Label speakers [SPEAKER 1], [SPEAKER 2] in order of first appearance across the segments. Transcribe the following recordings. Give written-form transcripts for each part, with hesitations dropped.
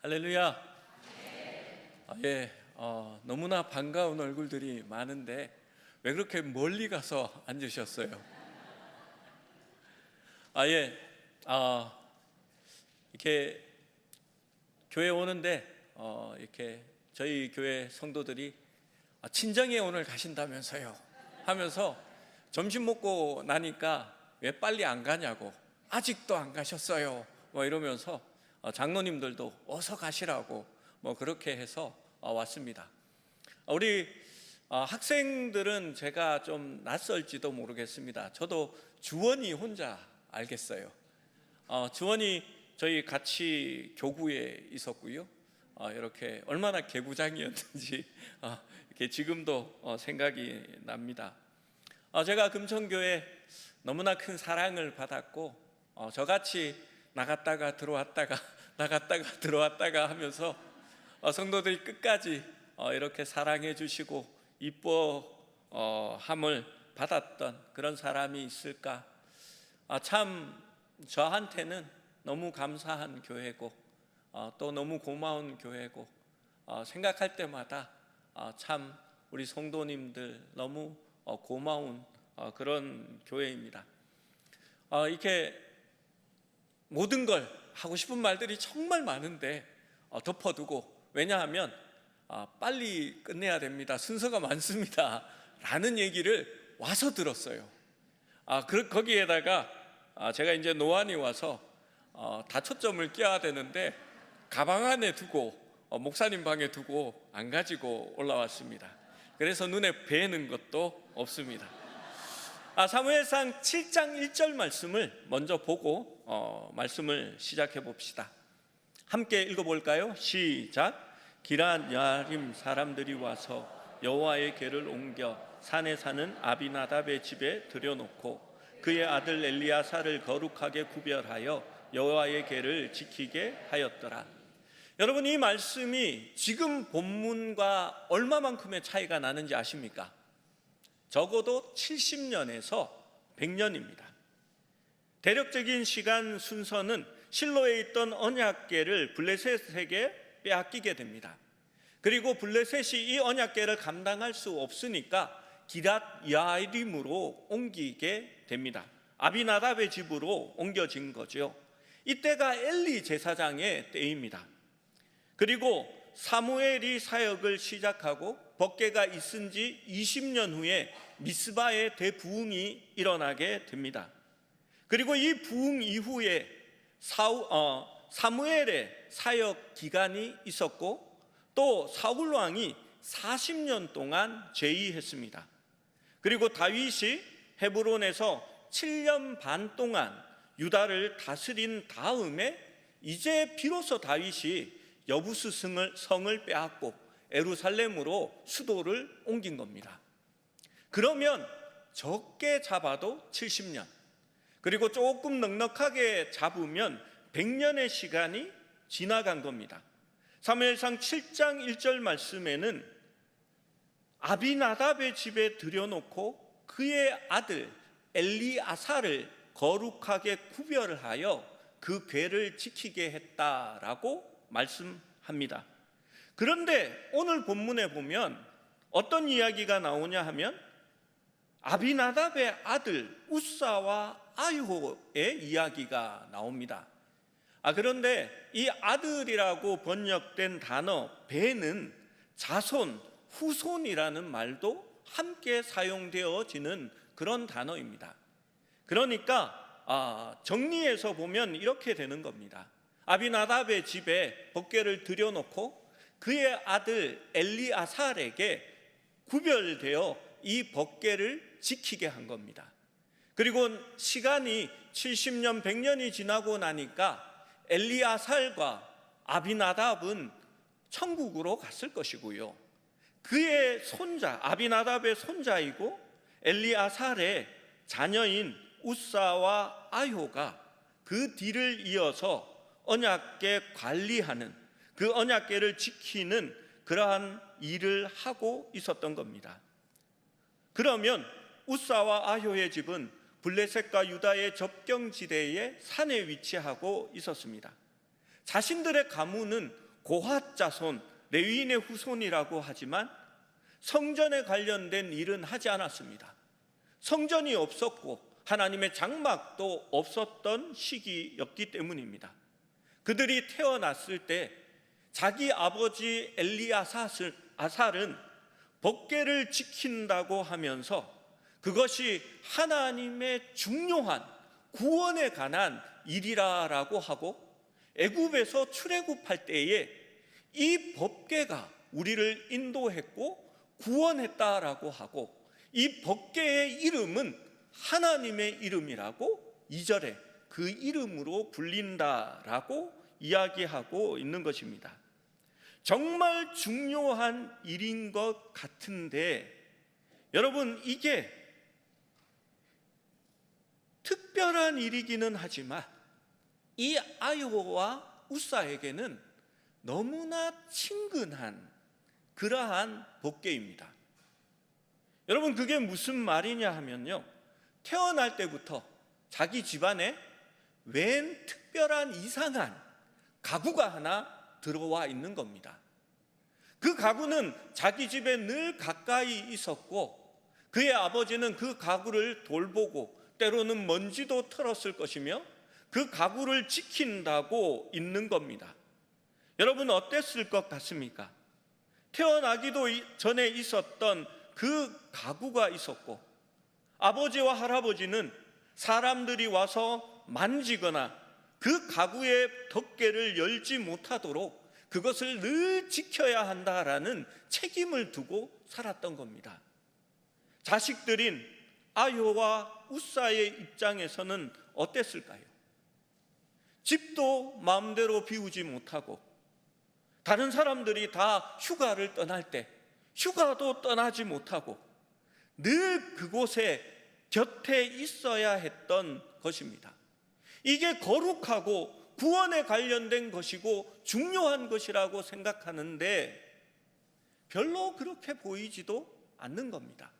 [SPEAKER 1] 할렐루야. 너무나 반가운 얼굴들이 많은데 왜 그렇게 멀리 가서 앉으셨어요? 이렇게 교회 오는데 이렇게 저희 교회 성도들이 친정에 오늘 가신다면서요 하면서 점심 먹고 나니까 왜 빨리 안 가냐고, 아직도 안 가셨어요 이러면서 장로님들도 어서 가시라고 그렇게 해서 왔습니다. 우리 학생들은 제가 좀 낯설지도 모르겠습니다. 저도 주원이 혼자 알겠어요. 주원이 저희 같이 교구에 있었고요. 이렇게 얼마나 개구장이었는지 이렇게 지금도 생각이 납니다. 제가 금천교회 너무나 큰 사랑을 받았고 저같이 나갔다가 들어왔다가 나갔다가 들어왔다가 하면서 성도들이 끝까지 이렇게 사랑해 주시고 이뻐함을 받았던 그런 사람이 있을까? 참 저한테는 너무 감사한 교회고 또 너무 고마운 교회고 생각할 때마다 참 우리 성도님들 너무 고마운 그런 교회입니다. 이렇게 모든 걸 하고 싶은 말들이 정말 많은데 덮어두고, 왜냐하면 빨리 끝내야 됩니다, 순서가 많습니다 라는 얘기를 와서 들었어요. 거기에다가 제가 이제 노안이 와서 다초점을 껴야 되는데 가방 안에 두고 목사님 방에 두고 안 가지고 올라왔습니다. 그래서 눈에 뵈는 것도 없습니다. 사무엘상 7장 1절 말씀을 먼저 보고 말씀을 시작해 봅시다. 함께 읽어볼까요? 시작. 기럇 야림 사람들이 와서 여호와의 궤를 옮겨 산에 사는 아비나답의 집에 들여놓고 그의 아들 엘리야사를 거룩하게 구별하여 여호와의 궤를 지키게 하였더라. 여러분, 이 말씀이 지금 본문과 얼마만큼의 차이가 나는지 아십니까? 적어도 70년에서 100년입니다. 대략적인 시간 순서는 실로에 있던 언약궤를 블레셋에게 빼앗기게 됩니다. 그리고 블레셋이 이 언약궤를 감당할 수 없으니까 기럇 야림으로 옮기게 됩니다. 아비나답의 집으로 옮겨진 거죠. 이때가 엘리 제사장의 때입니다. 그리고 사무엘이 사역을 시작하고 법궤가 있은 지 20년 후에 미스바의 대부흥이 일어나게 됩니다. 그리고 이 부흥 이후에 사무엘의 사역 기간이 있었고 또 사울 왕이 40년 동안 제위했습니다. 그리고 다윗이 헤브론에서 7년 반 동안 유다를 다스린 다음에 이제 비로소 다윗이 여부스 성을 빼앗고 예루살렘으로 수도를 옮긴 겁니다. 그러면 적게 잡아도 70년, 그리고 조금 넉넉하게 잡으면 100년의 시간이 지나간 겁니다. 사무엘상 7장 1절 말씀에는 아비나답의 집에 들여놓고 그의 아들 엘리아사를 거룩하게 구별하여 그 궤를 지키게 했다라고 말씀합니다. 그런데 오늘 본문에 보면 어떤 이야기가 나오냐 하면 아비나답의 아들 우사와 아효의 이야기가 나옵니다. 그런데 이 아들이라고 번역된 단어 베는 자손, 후손이라는 말도 함께 사용되어지는 그런 단어입니다. 그러니까 정리해서 보면 이렇게 되는 겁니다. 아비나답의 집에 법궤를 들여놓고 그의 아들 엘리아살에게 구별되어 이 법궤를 지키게 한 겁니다. 그리고 시간이 70년, 100년이 지나고 나니까 엘리아살과 아비나답은 천국으로 갔을 것이고요, 그의 손자, 아비나답의 손자이고 엘리아살의 자녀인 우사와 아효가 그 뒤를 이어서 언약궤 관리하는, 그 언약궤를 지키는 그러한 일을 하고 있었던 겁니다. 그러면 우사와 아효의 집은 블레셋과 유다의 접경지대에 산에 위치하고 있었습니다. 자신들의 가문은
[SPEAKER 2] 고핫 자손, 레위인의 후손이라고 하지만 성전에 관련된 일은 하지 않았습니다. 성전이 없었고 하나님의 장막도 없었던 시기였기 때문입니다. 그들이 태어났을 때 자기 아버지 엘리아살은 법궤를 지킨다고 하면서 그것이 하나님의 중요한 구원에 관한 일이라고 하고, 애굽에서 출애굽할 때에 이 법궤가 우리를 인도했고 구원했다라고 하고, 이 법궤의 이름은 하나님의 이름이라고 2절에 그 이름으로 불린다라고 이야기하고 있는 것입니다. 정말 중요한 일인 것 같은데, 여러분, 이게 특별한 일이기는 하지만 이 아요와 우사에게는 너무나 친근한 그러한 법궤입니다. 여러분, 그게 무슨 말이냐 하면요, 태어날 때부터 자기 집안에 웬 특별한 이상한 가구가 하나 들어와 있는 겁니다. 그 가구는 자기 집에 늘 가까이 있었고, 그의 아버지는 그 가구를 돌보고 때로는 먼지도 털었을 것이며 그 가구를 지킨다고 있는 겁니다. 여러분, 어땠을 것 같습니까? 태어나기도 전에 있었던 그 가구가 있었고, 아버지와 할아버지는 사람들이 와서 만지거나 그 가구의 덮개를 열지 못하도록 그것을 늘 지켜야 한다라는 책임을 두고 살았던 겁니다. 자식들인 아요와 우사의 입장에서는 어땠을까요? 집도 마음대로 비우지 못하고, 다른 사람들이 다 휴가를 떠날 때 휴가도 떠나지 못하고 늘 그곳에 곁에 있어야 했던 것입니다. 이게 거룩하고 구원에 관련된 것이고 중요한 것이라고 생각하는데 별로 그렇게 보이지도 않는 겁니다.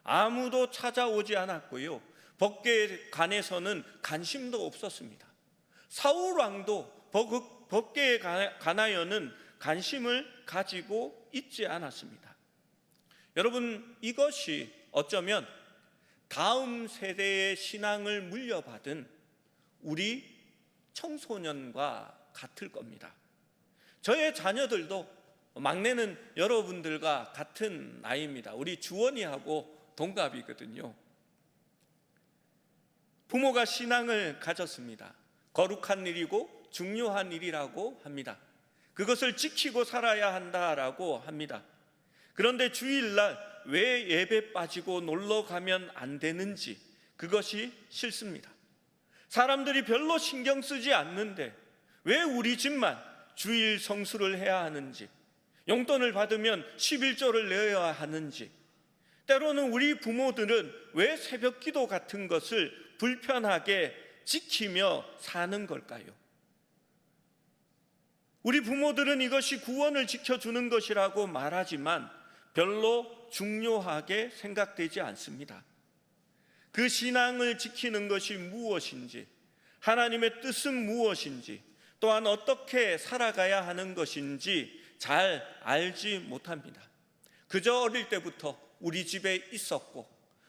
[SPEAKER 2] 아무도 찾아오지 않았고요, 법궤에 관해서는 관심도 없었습니다. 사울 왕도 법궤에 관하여는 관심을 가지고 있지 않았습니다. 여러분, 이것이 어쩌면 다음 세대의 신앙을 물려받은 우리 청소년과 같을 겁니다. 저의 자녀들도, 막내는 여러분들과 같은 나이입니다. 우리 주원이하고 동갑이거든요. 부모가 신앙을 가졌습니다. 거룩한 일이고 중요한 일이라고 합니다. 그것을 지키고 살아야 한다라고 합니다. 그런데 주일날 왜 예배 빠지고 놀러 가면 안 되는지 그것이 싫습니다. 사람들이 별로 신경 쓰지 않는데 왜 우리 집만 주일 성수를 해야 하는지, 용돈을 받으면 11조를 내어야 하는지, 때로는 우리 부모들은 왜 새벽 기도 같은 것을 불편하게 지키며 사는 걸까요? 우리 부모들은 이것이 구원을 지켜주는 것이라고 말하지만 별로 중요하게 생각되지 않습니다. 그 신앙을 지키는 것이 무엇인지, 하나님의 뜻은 무엇인지, 또한 어떻게 살아가야 하는 것인지 잘 알지 못합니다. 그저 어릴 때부터 우리 집에 있었고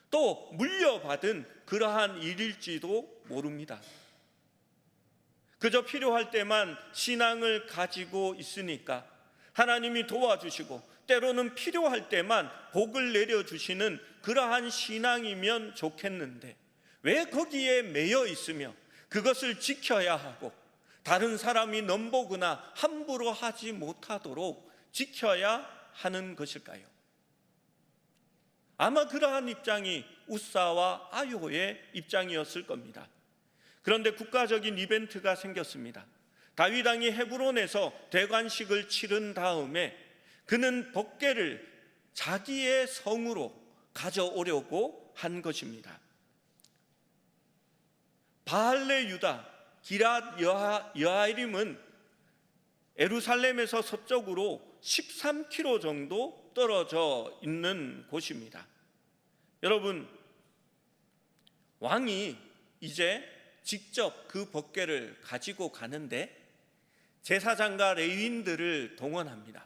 [SPEAKER 2] 또 물려받은 그러한 일일지도 모릅니다. 그저 필요할 때만 신앙을 가지고 있으니까 하나님이 도와주시고 때로는 필요할 때만 복을 내려주시는 그러한 신앙이면 좋겠는데 왜 거기에 매여 있으며 그것을 지켜야 하고 다른 사람이 넘보거나 함부로 하지 못하도록 지켜야 하는 것일까요? 아마 그러한 입장이 우사와 아요의 입장이었을 겁니다. 그런데 국가적인 이벤트가 생겼습니다. 다윗 왕이 헤브론에서 대관식을 치른 다음에 그는 법궤를 자기의 성으로 가져오려고 한 것입니다. 바알레 유다 기랏 여아림은 예루살렘에서 서쪽으로 13km 정도 떨어져 있는 곳입니다. 여러분, 왕이 이제 직접 그 법궤를 가지고 가는데 제사장과 레위인들을 동원합니다.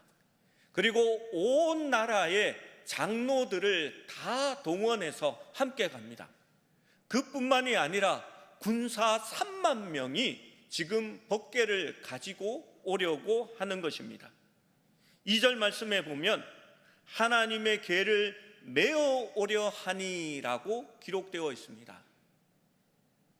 [SPEAKER 2] 그리고 온 나라의 장로들을 다 동원해서 함께 갑니다. 그뿐만이 아니라 군사 3만 명이 지금 법궤를 가지고 오려고 하는 것입니다. 2절 말씀에 보면 하나님의 궤를 메어 오려 하니라고 기록되어 있습니다.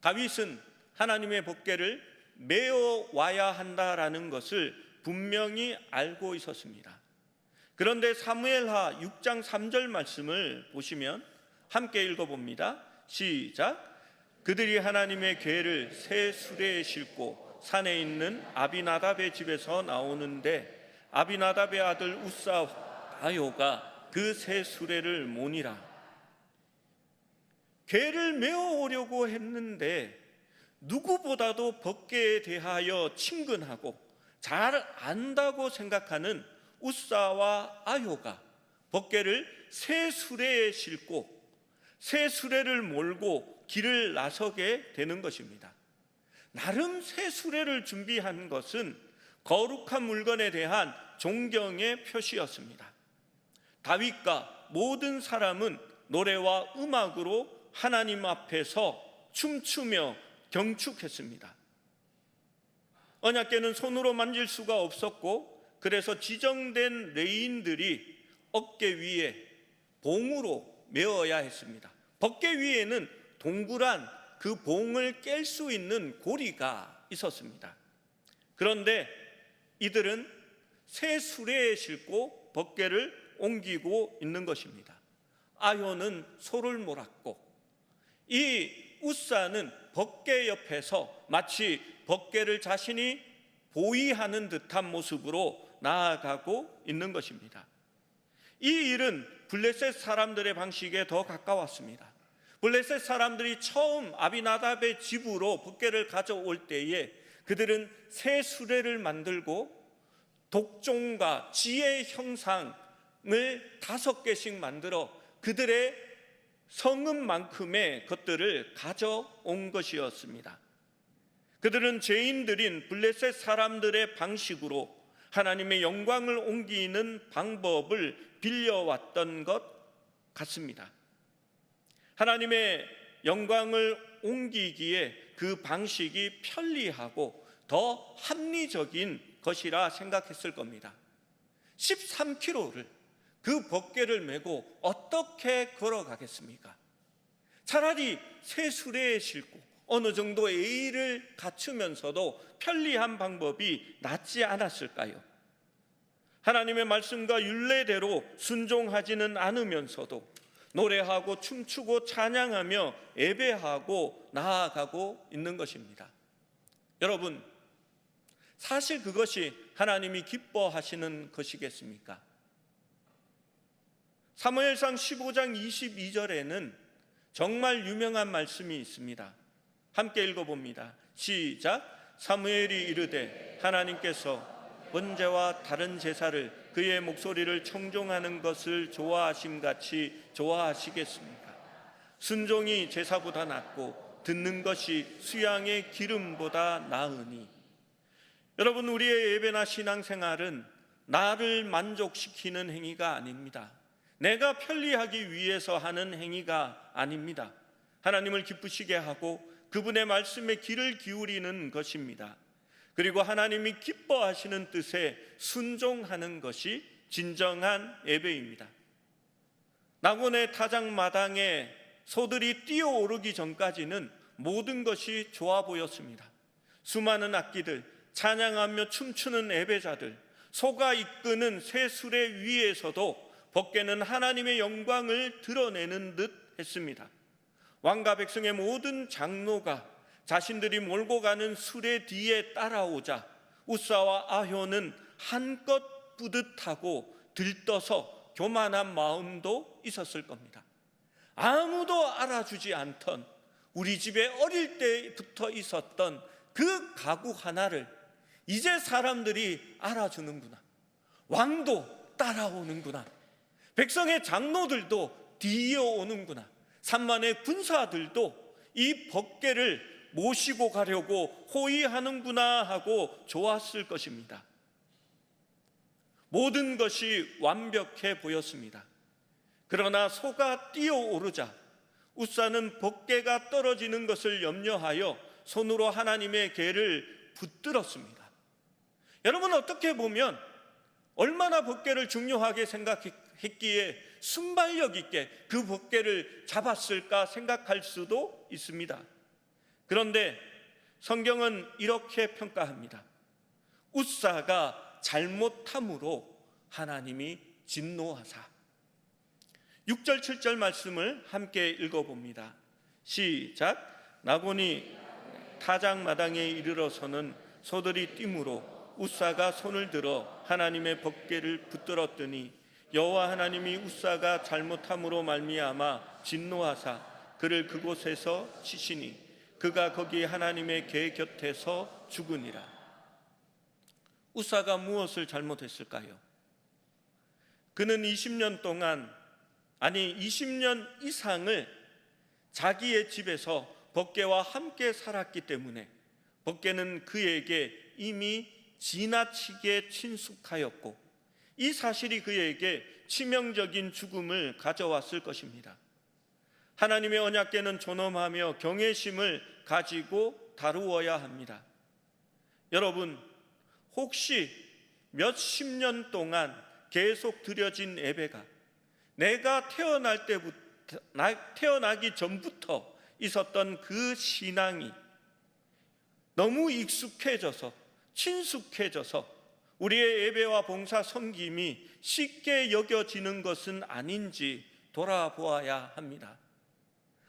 [SPEAKER 2] 다윗은 하나님의 법궤를 메어 와야 한다라는 것을 분명히 알고 있었습니다. 그런데 사무엘하 6장 3절 말씀을 보시면 함께 읽어봅니다. 시작. 그들이 하나님의 궤를 새 수레에 싣고 산에 있는 아비나답의 집에서 나오는데 아비나답의 아들 우사 아요가 그 새 수레를 모니라. 궤를 메어 오려고 했는데 누구보다도 법궤에 대하여 친근하고 잘 안다고 생각하는 우사와 아요가 법궤를 새 수레에 싣고 새 수레를 몰고 길을 나서게 되는 것입니다. 나름 새 수레를 준비한 것은 거룩한 물건에 대한 존경의 표시였습니다. 다윗과 모든 사람은 노래와 음악으로 하나님 앞에서 춤추며 경축했습니다. 언약궤는 손으로 만질 수가 없었고 그래서 지정된 레위인들이 어깨 위에 봉으로 메어야 했습니다. 법궤 위에는 동그란 그 봉을 깰 수 있는 고리가 있었습니다. 그런데 이들은 새 수레에 싣고 법궤를 옮기고 있는 것입니다. 아요는 소를 몰았고 이 우사는 법궤 옆에서 마치 법궤를 자신이 보위하는 듯한 모습으로 나아가고 있는 것입니다. 이 일은 블레셋 사람들의 방식에 더 가까웠습니다. 블레셋 사람들이 처음 아비나답의 집으로 법궤를 가져올 때에 그들은 새 수레를 만들고 독종과 지혜 형상을 5개씩 만들어 그들의 성음만큼의 것들을 가져온 것이었습니다. 그들은 죄인들인 블레셋 사람들의 방식으로 하나님의 영광을 옮기는 방법을 빌려왔던 것 같습니다. 하나님의 영광을 옮기기에 그 방식이 편리하고 더 합리적인 것이라 생각했을 겁니다. 13km를 그 법궤를 메고 어떻게 걸어가겠습니까? 차라리 새 수레에 싣고 어느 정도 예의를 갖추면서도 편리한 방법이 낫지 않았을까요? 하나님의 말씀과 율례대로 순종하지는 않으면서도 노래하고 춤추고 찬양하며 예배하고 나아가고 있는 것입니다. 여러분, 사실 그것이 하나님이 기뻐하시는 것이겠습니까? 사무엘상 15장 22절에는 정말 유명한 말씀이 있습니다. 함께 읽어봅니다. 시작. 사무엘이 이르되 하나님께서 번제와 다른 제사를 그의 목소리를 청종하는 것을 좋아하심같이 좋아하시겠습니까? 순종이 제사보다 낫고 듣는 것이 수양의 기름보다 나으니. 여러분, 우리의 예배나 신앙생활은 나를 만족시키는 행위가 아닙니다. 내가 편리하기 위해서 하는 행위가 아닙니다. 하나님을 기쁘시게 하고 그분의 말씀에 귀를 기울이는 것입니다. 그리고 하나님이 기뻐하시는 뜻에 순종하는 것이 진정한 예배입니다. 낙원의 타작마당에 소들이 뛰어오르기 전까지는 모든 것이 좋아 보였습니다. 수많은 악기들, 찬양하며 춤추는 예배자들, 소가 이끄는 새 수레 위에서도 법궤는 하나님의 영광을 드러내는 듯 했습니다. 왕과 백성의 모든 장로가 자신들이 몰고 가는 수레 뒤에 따라오자 우사와 아효는 한껏 뿌듯하고 들떠서 교만한 마음도 있었을 겁니다. 아무도 알아주지 않던 우리 집에 어릴 때부터 있었던 그 가구 하나를 이제 사람들이 알아주는구나. 왕도 따라오는구나. 백성의 장로들도 뒤이어오는구나. 산만의 군사들도 이 법궤를 모시고 가려고 호의하는구나 하고 좋았을 것입니다. 모든 것이 완벽해 보였습니다. 그러나 소가 뛰어오르자 웃사는 법궤가 떨어지는 것을 염려하여 손으로 하나님의 궤를 붙들었습니다. 여러분, 어떻게 보면 얼마나 법궤를 중요하게 생각했기에 순발력 있게 그 법궤를 잡았을까 생각할 수도 있습니다. 그런데 성경은 이렇게 평가합니다. 웃사가 잘못함으로 하나님이 진노하사. 6절 7절 말씀을 함께 읽어봅니다. 시작. 나곤이 타작마당에 이르러서는 소들이 뛰므로 웃사가 손을 들어 하나님의 법궤를 붙들었더니 여호와 하나님이 웃사가 잘못함으로 말미암아 진노하사 그를 그곳에서 치시니 그가 거기 하나님의 궤 곁에서 죽으니라. 웃사가 무엇을 잘못했을까요? 그는 20년 동안, 아니 20년 이상을 자기의 집에서 법궤와 함께 살았기 때문에 법궤는 그에게 이미 지나치게 친숙하였고 이 사실이 그에게 치명적인 죽음을 가져왔을 것입니다. 하나님의 언약궤는 존엄하며 경외심을 가지고 다루어야 합니다. 여러분, 혹시 몇십 년 동안 계속 드려진 예배가 내가 태어나기 전부터 있었던 그 신앙이 너무 익숙해져서 친숙해져서 우리의 예배와 봉사 섬김이 쉽게 여겨지는 것은 아닌지 돌아보아야 합니다.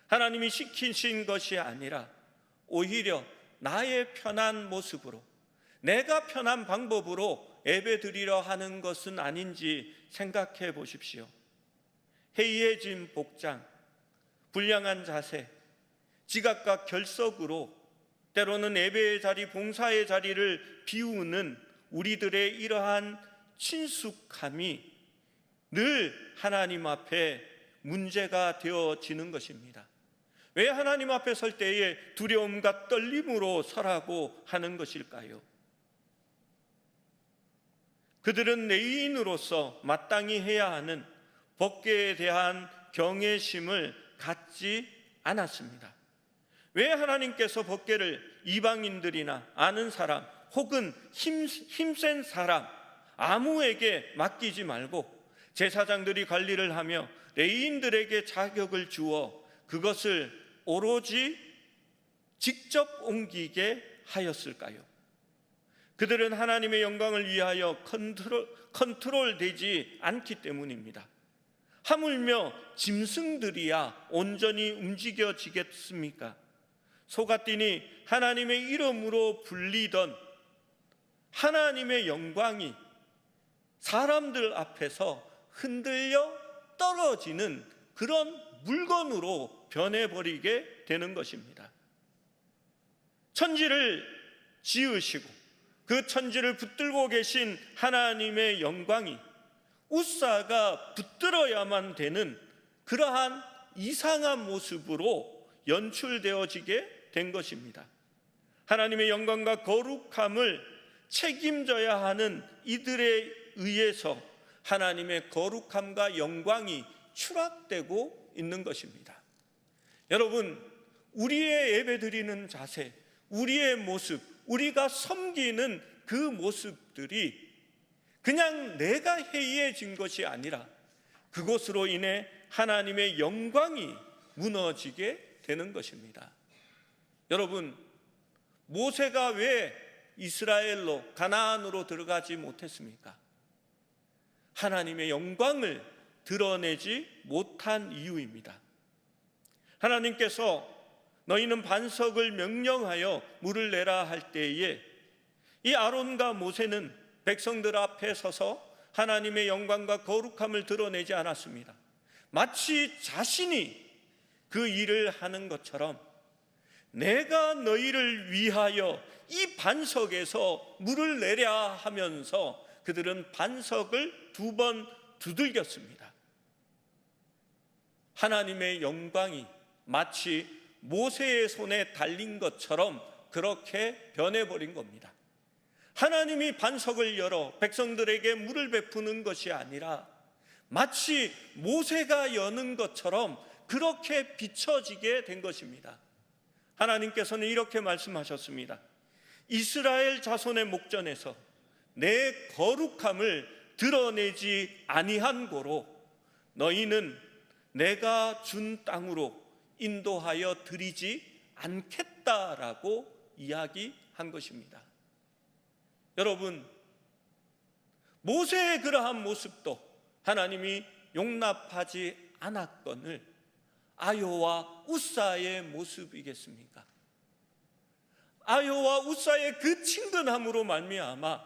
[SPEAKER 2] 하나님이 시키신 것이 아니라 오히려 나의 편한 모습으로, 내가 편한 방법으로 예배드리려 하는 것은 아닌지 생각해 보십시오. 해이해진 복장, 불량한 자세, 지각과 결석으로 때로는 예배의 자리, 봉사의 자리를 비우는 우리들의 이러한 친숙함이 늘 하나님 앞에 문제가 되어지는 것입니다. 왜 하나님 앞에 설 때에 두려움과 떨림으로 서라고 하는 것일까요? 그들은 레위인으로서 마땅히 해야 하는 법궤에 대한 경외심을 갖지 않았습니다. 왜 하나님께서 법궤를 이방인들이나 아는 사람 혹은 힘센 사람 아무에게 맡기지 말고 제사장들이 관리를 하며 레위인들에게 자격을 주어 그것을 오로지 직접 옮기게 하였을까요? 그들은 하나님의 영광을 위하여 컨트롤되지 않기 때문입니다. 하물며 짐승들이야 온전히 움직여지겠습니까? 소가 뛰니 하나님의 이름으로 불리던 하나님의 영광이 사람들 앞에서 흔들려 떨어지는 그런 물건으로 변해버리게 되는 것입니다. 천지를 지으시고 그 천지를 붙들고 계신 하나님의 영광이 웃사가 붙들어야만 되는 그러한 이상한 모습으로 연출되어지게 된 것입니다. 하나님의 영광과 거룩함을 책임져야 하는 이들에 의해서 하나님의 거룩함과 영광이 추락되고 있는 것입니다. 여러분, 우리의 예배드리는 자세, 우리의 모습, 우리가 섬기는 그 모습들이 그냥 내가 해이해진 것이 아니라 그것으로 인해 하나님의 영광이 무너지게 되는 것입니다. 여러분, 모세가 왜 이스라엘로 가나안으로 들어가지 못했습니까? 하나님의 영광을 드러내지 못한 이유입니다. 하나님께서 너희는 반석을 명령하여 물을 내라 할 때에 이 아론과 모세는 백성들 앞에 서서 하나님의 영광과 거룩함을 드러내지 않았습니다. 마치 자신이 그 일을 하는 것처럼 내가 너희를 위하여 이 반석에서 물을 내랴 하면서 그들은 반석을 2번 두들겼습니다. 하나님의 영광이 마치 모세의 손에 달린 것처럼 그렇게 변해버린 겁니다. 하나님이 반석을 열어 백성들에게 물을 베푸는 것이 아니라 마치 모세가 여는 것처럼 그렇게 비춰지게 된 것입니다. 하나님께서는 이렇게 말씀하셨습니다. 이스라엘 자손의 목전에서 내 거룩함을 드러내지 아니한 고로 너희는 내가 준 땅으로 인도하여 드리지 않겠다라고 이야기한 것입니다. 여러분, 모세의 그러한 모습도 하나님이 용납하지 않았거늘 아요와 우사의 모습이겠습니까? 아요와 우사의 그 친근함으로 말미암아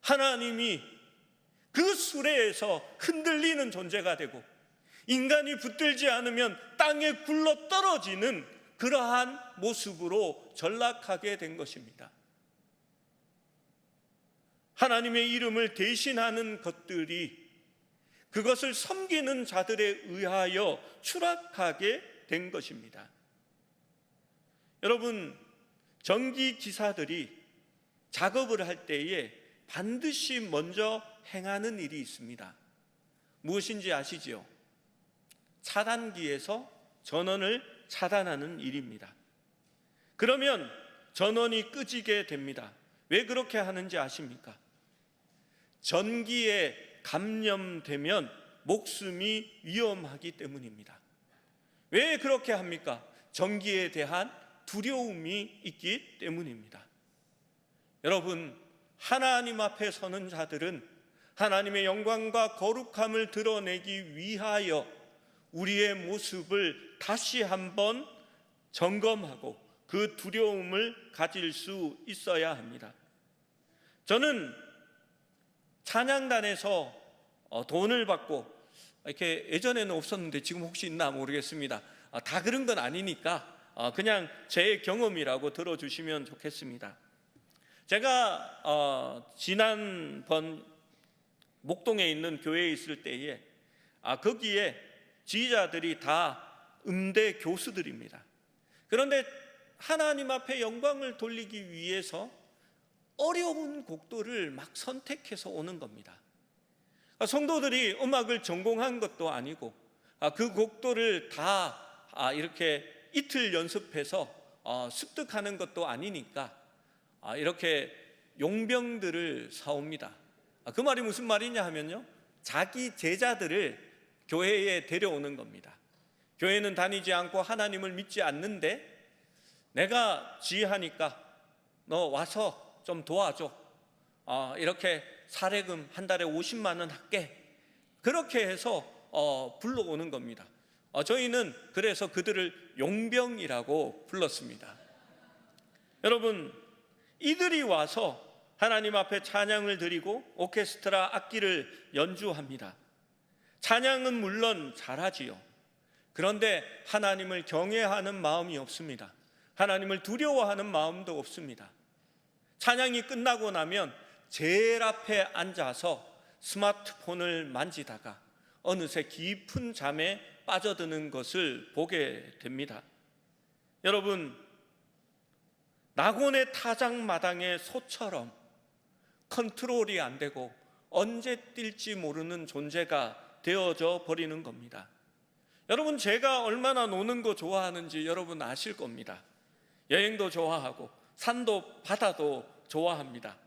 [SPEAKER 2] 하나님이 그 수레에서 흔들리는 존재가 되고 인간이 붙들지 않으면 땅에 굴러 떨어지는 그러한 모습으로 전락하게 된 것입니다. 하나님의 이름을 대신하는 것들이 그것을 섬기는 자들에 의하여 추락하게 된 것입니다. 여러분, 전기 기사들이 작업을 할 때에 반드시 먼저 행하는 일이 있습니다. 무엇인지 아시지요? 차단기에서 전원을 차단하는 일입니다. 그러면 전원이 끄지게 됩니다. 왜 그렇게 하는지 아십니까? 전기에 감염되면 목숨이 위험하기 때문입니다. 왜 그렇게 합니까? 전기에 대한 두려움이 있기 때문입니다. 여러분, 하나님 앞에 서는 자들은 하나님의 영광과 거룩함을 드러내기 위하여 우리의 모습을 다시 한번 점검하고 그 두려움을 가질 수 있어야 합니다. 저는 찬양단에서 돈을 받고 이렇게 예전에는 없었는데 지금 혹시 있나 모르겠습니다. 다 그런 건 아니니까 그냥 제 경험이라고 들어주시면 좋겠습니다. 제가 지난번 목동에 있는 교회에 있을 때에 거기에 지휘자들이 다 음대 교수들입니다. 그런데 하나님 앞에 영광을 돌리기 위해서 어려운 곡들을 막 선택해서 오는 겁니다. 성도들이 음악을 전공한 것도 아니고 그 곡들을 다 이렇게 이틀 연습해서 습득하는 것도 아니니까 이렇게 용병들을 사옵니다. 그 말이 무슨 말이냐 하면요, 자기 제자들을 교회에 데려오는 겁니다. 교회는 다니지 않고 하나님을 믿지 않는데 내가 지휘하니까 너 와서 좀 도와줘. 이렇게 사례금 한 달에 50만 원 할게. 그렇게 해서 불러오는 겁니다. 저희는 그래서 그들을 용병이라고 불렀습니다. 여러분, 이들이 와서 하나님 앞에 찬양을 드리고 오케스트라 악기를 연주합니다. 찬양은 물론 잘하지요. 그런데 하나님을 경외하는 마음이 없습니다. 하나님을 두려워하는 마음도 없습니다. 찬양이 끝나고 나면 제일 앞에 앉아서 스마트폰을 만지다가 어느새 깊은 잠에 빠져드는 것을 보게 됩니다. 여러분, 낙원의 타작마당의 소처럼 컨트롤이 안 되고 언제 뛸지 모르는 존재가 되어져 버리는 겁니다. 여러분, 제가 얼마나 노는 거 좋아하는지 여러분 아실 겁니다. 여행도 좋아하고 산도 바다도 좋아합니다.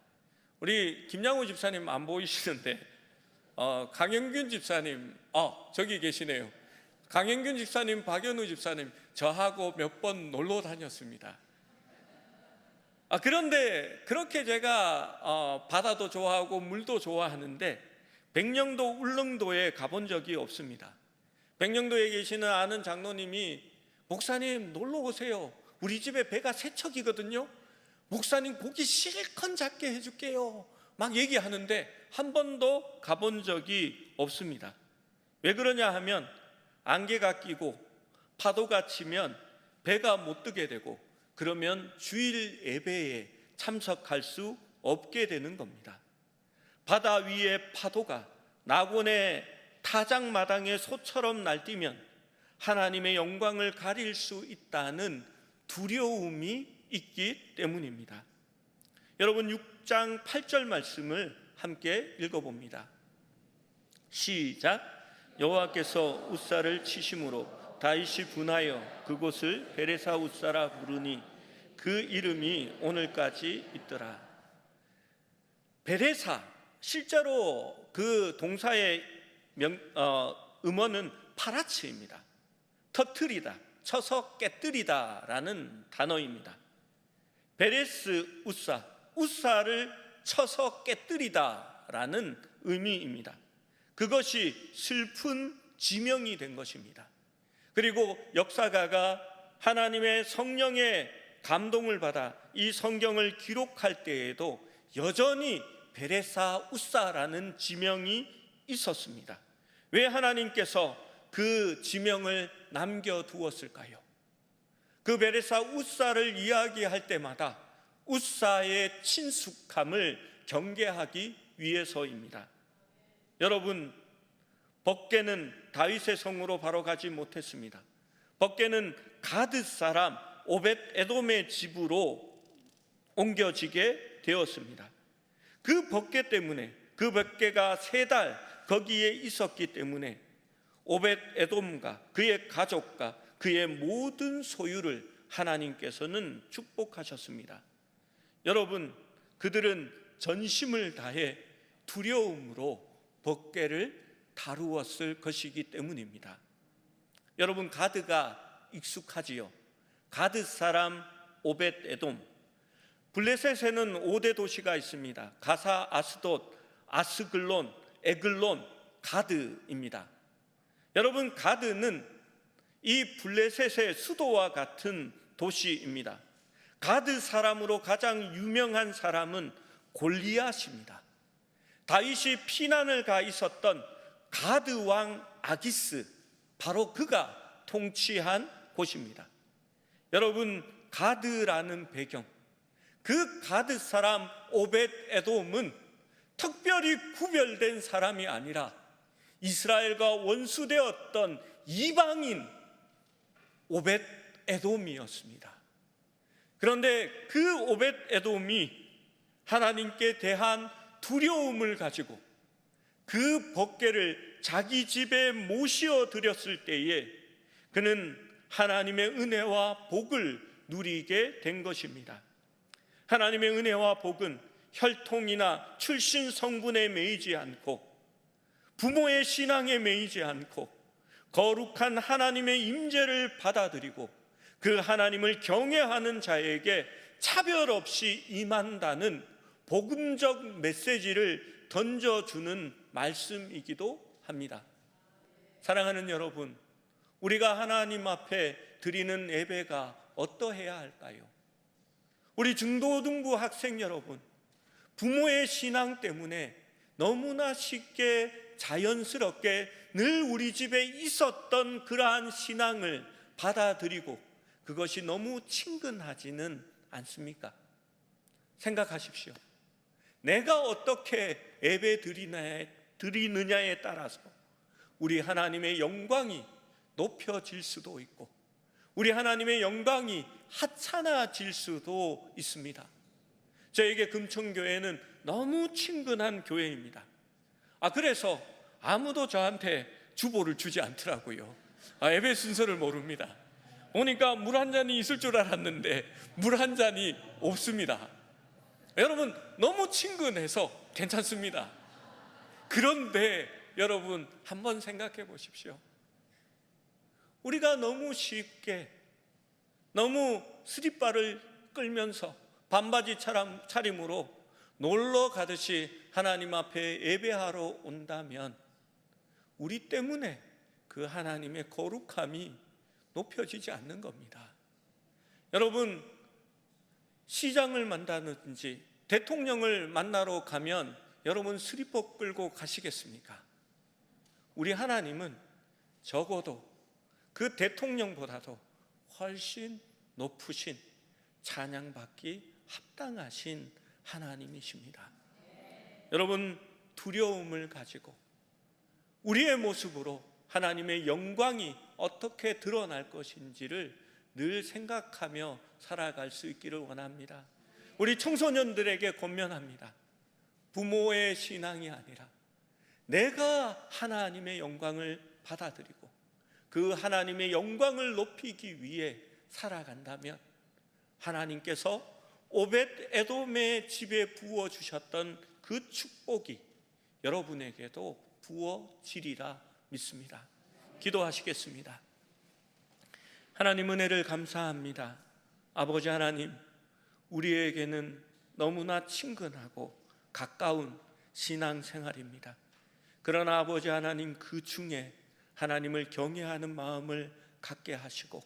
[SPEAKER 2] 우리 김양호 집사님 안 보이시는데 강영균 집사님 저기 계시네요. 강영균 집사님, 박연우 집사님 저하고 몇 번 놀러 다녔습니다. 그런데 그렇게 제가 바다도 좋아하고 물도 좋아하는데 백령도 울릉도에 가본 적이 없습니다. 백령도에 계시는 아는 장로님이 목사님 놀러 오세요. 우리 집에 배가 세 척이거든요. 목사님 고기 실컷 잡게 해줄게요. 막 얘기하는데 한 번도 가본 적이 없습니다. 왜 그러냐 하면 안개가 끼고 파도가 치면 배가 못 뜨게 되고 그러면 주일 예배에 참석할 수 없게 되는 겁니다. 바다 위의 파도가 낙원의 타작마당의 소처럼 날뛰면 하나님의 영광을 가릴 수 있다는 두려움이 있기 때문입니다. 여러분 6장 8절 말씀을 함께 읽어봅니다. 시작. 여호와께서 웃사를 치심으로 다윗이 분하여 그곳을 베레사 웃사라 부르니 그 이름이 오늘까지 있더라. 베레사, 실제로 그 동사의 음어는 파라츠입니다. 터뜨리다, 쳐서 깨뜨리다 라는 단어입니다. 베레스 웃사, 웃사를 쳐서 깨뜨리다 라는 의미입니다. 그것이 슬픈 지명이 된 것입니다. 그리고 역사가가 하나님의 성령의 감동을 받아 이 성경을 기록할 때에도 여전히 베레사 웃사라는 지명이 있었습니다. 왜 하나님께서 그 지명을 남겨두었을까요? 그 베레사 웃사를 이야기할 때마다 웃사의 친숙함을 경계하기 위해서입니다. 여러분, 법궤는 다윗의 성으로 바로 가지 못했습니다. 법궤는 가드 사람 오벳 에돔의 집으로 옮겨지게 되었습니다. 그 법궤 때문에, 그 법궤가 3달 거기에 있었기 때문에 오벳 에돔과 그의 가족과 그의 모든 소유를 하나님께서는 축복하셨습니다. 여러분, 그들은 전심을 다해 두려움으로 법궤를 다루었을 것이기 때문입니다. 여러분, 가드가 익숙하지요. 가드 사람 오벳 에돔. 블레셋에는 5대 도시가 있습니다. 가사, 아스돗, 아스글론, 에글론, 가드입니다. 여러분, 가드는 이 블레셋의 수도와 같은 도시입니다. 가드 사람으로 가장 유명한 사람은 골리앗입니다. 다윗이 피난을 가 있었던 가드 왕 아기스, 바로 그가 통치한 곳입니다. 여러분, 가드라는 배경, 그 가드 사람 오벳 에돔은 특별히 구별된 사람이 아니라 이스라엘과 원수되었던 이방인 오벳 에돔이었습니다. 그런데 그 오벳 에돔이 하나님께 대한 두려움을 가지고 그 법궤를 자기 집에 모시어 드렸을 때에 그는 하나님의 은혜와 복을 누리게 된 것입니다. 하나님의 은혜와 복은 혈통이나 출신 성분에 매이지 않고 부모의 신앙에 매이지 않고 거룩한 하나님의 임재를 받아들이고 그 하나님을 경외하는 자에게 차별 없이 임한다는 복음적 메시지를 던져주는 말씀이기도 합니다. 사랑하는 여러분, 우리가 하나님 앞에 드리는 예배가 어떠해야 할까요? 우리 중고등부 학생 여러분, 부모의 신앙 때문에 너무나 쉽게 자연스럽게 늘 우리 집에 있었던 그러한 신앙을 받아들이고 그것이 너무 친근하지는 않습니까? 생각하십시오. 내가 어떻게 예배 드리느냐에 따라서 우리 하나님의 영광이 높여질 수도 있고 우리 하나님의 영광이 하찮아질 수도 있습니다. 저에게 금천교회는 너무 친근한 교회입니다. 그래서 아무도 저한테 주보를 주지 않더라고요. 예배 순서를 모릅니다. 오니까 물 한 잔이 있을 줄 알았는데 물 한 잔이 없습니다. 여러분, 너무 친근해서 괜찮습니다. 그런데 여러분, 한번 생각해 보십시오. 우리가 너무 쉽게 너무 스리바를 끌면서 반바지 차림으로 놀러 가듯이 하나님 앞에 예배하러 온다면 우리 때문에 그 하나님의 거룩함이 높여지지 않는 겁니다. 여러분, 시장을 만나든지 대통령을 만나러 가면 여러분 스리퍼 끌고 가시겠습니까? 우리 하나님은 적어도 그 대통령보다도 훨씬 높으신 찬양받기 합당하신 하나님이십니다. 여러분, 두려움을 가지고 우리의 모습으로 하나님의 영광이 어떻게 드러날 것인지를 늘 생각하며 살아갈 수 있기를 원합니다. 우리 청소년들에게 권면합니다. 부모의 신앙이 아니라 내가 하나님의 영광을 받아들이고 그 하나님의 영광을 높이기 위해 살아간다면 하나님께서 오벳 에돔의 집에 부어주셨던 그 축복이 여러분에게도 부어지리라 믿습니다. 기도하시겠습니다. 하나님, 은혜를 감사합니다. 아버지 하나님, 우리에게는 너무나 친근하고 가까운 신앙생활입니다. 그러나 아버지 하나님, 그 중에 하나님을 경외하는 마음을 갖게 하시고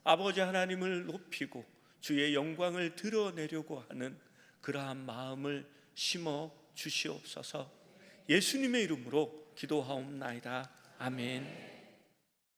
[SPEAKER 2] 아버지 하나님을 높이고 주의 영광을 드러내려고 하는 그러한 마음을 심어 주시옵소서. 예수님의 이름으로 기도하옵나이다. 아멘.